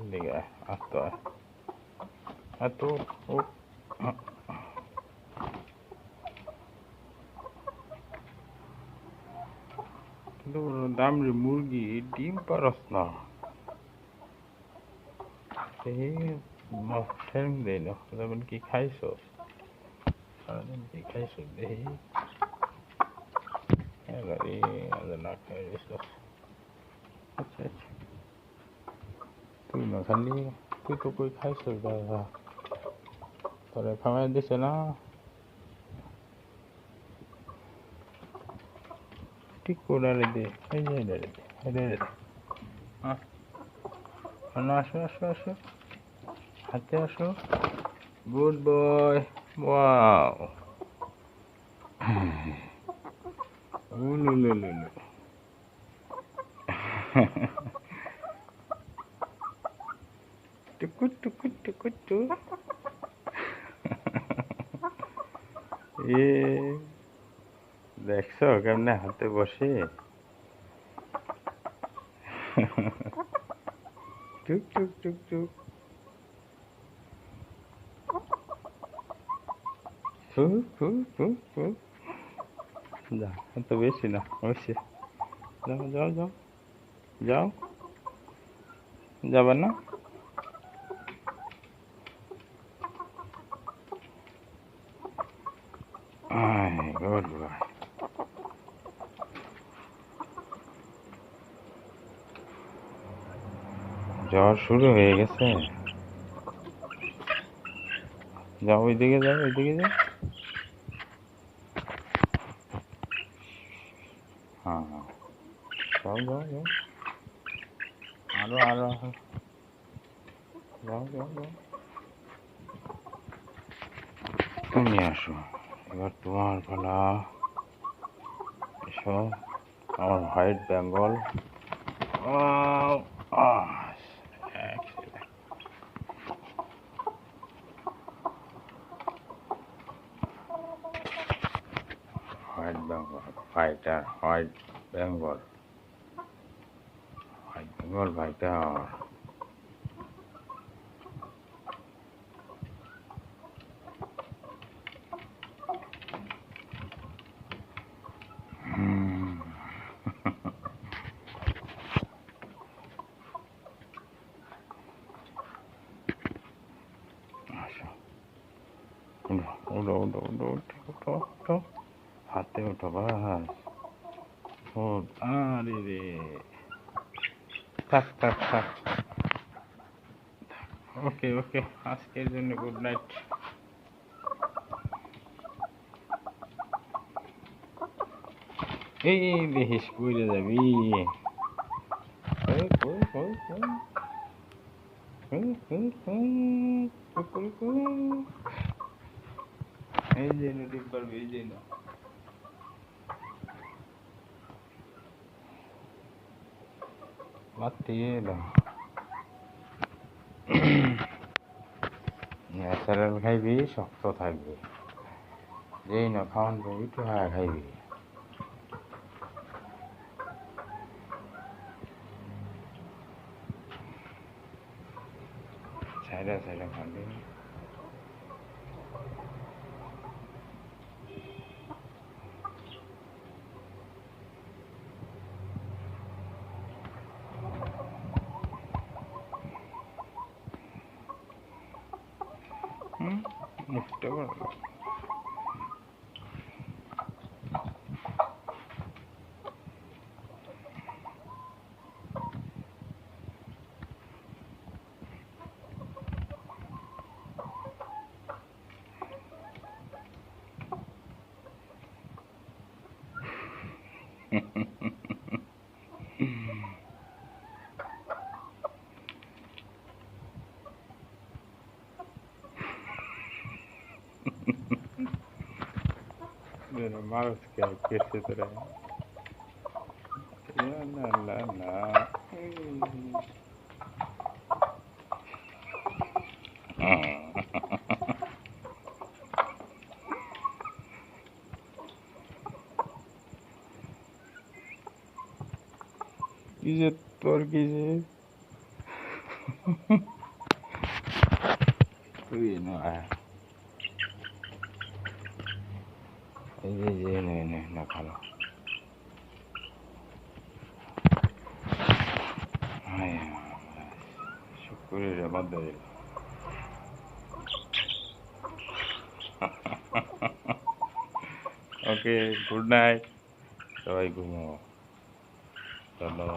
Liga atto atto কিন্তু দাম রে মুরগি ডিম পারস না এই ঠ্যাং দেই না যেমন কি খাইছো সারাদিন কি খাইছো দেহি এবারে না খাই আচ্ছা আচ্ছা তুই না খালি তুই তো কই খাইছো দাদা তোরে খাওয়াই দিছে না ঠিক করে দে এই যে রে আসো আসো আসো হাতে আসো গুড বয় ওয়াও উলুলুলুলু টুকু টুকু টুকু টু এ দেখছো কেমনে হাতে বসে টুক টুক টুক টুক ফু ফু ফু ফু যা এত বেশি না অবশ্যই যাও যাও যাও যাও যাবে না গুড বয় জ্বর শুরু হয়ে গেছে যাও ওইদিকে যাও হ্যাঁ যাও যাও যাও আরো যাও যাও যাও তুমি আসো এবার তোমার পালা এসো আমার white Bengal white Bengal fighter white Bengal fighter উঠো হাতে উঠো বাস আরে রে থাক ওকে আজকের জন্য গুড নাইট এই দেখিস কইরে যাবি এই যে নদীর পারবে এই যে না মারতে এলাম ন্যাচারাল খাইবি শক্ত থাকবে যেই না খাওয়ান পাবি একটু হায়া খাইবি সাইডা খাবি মুখটা বড় মানুষকে কেসে তোরা লা লা লা কি যে তোর কি যে তুই না এই যে না ভালো শুক্রের মধ্যে ওকে গুড নাইট সবাই ঘুমাও ধন্যবাদ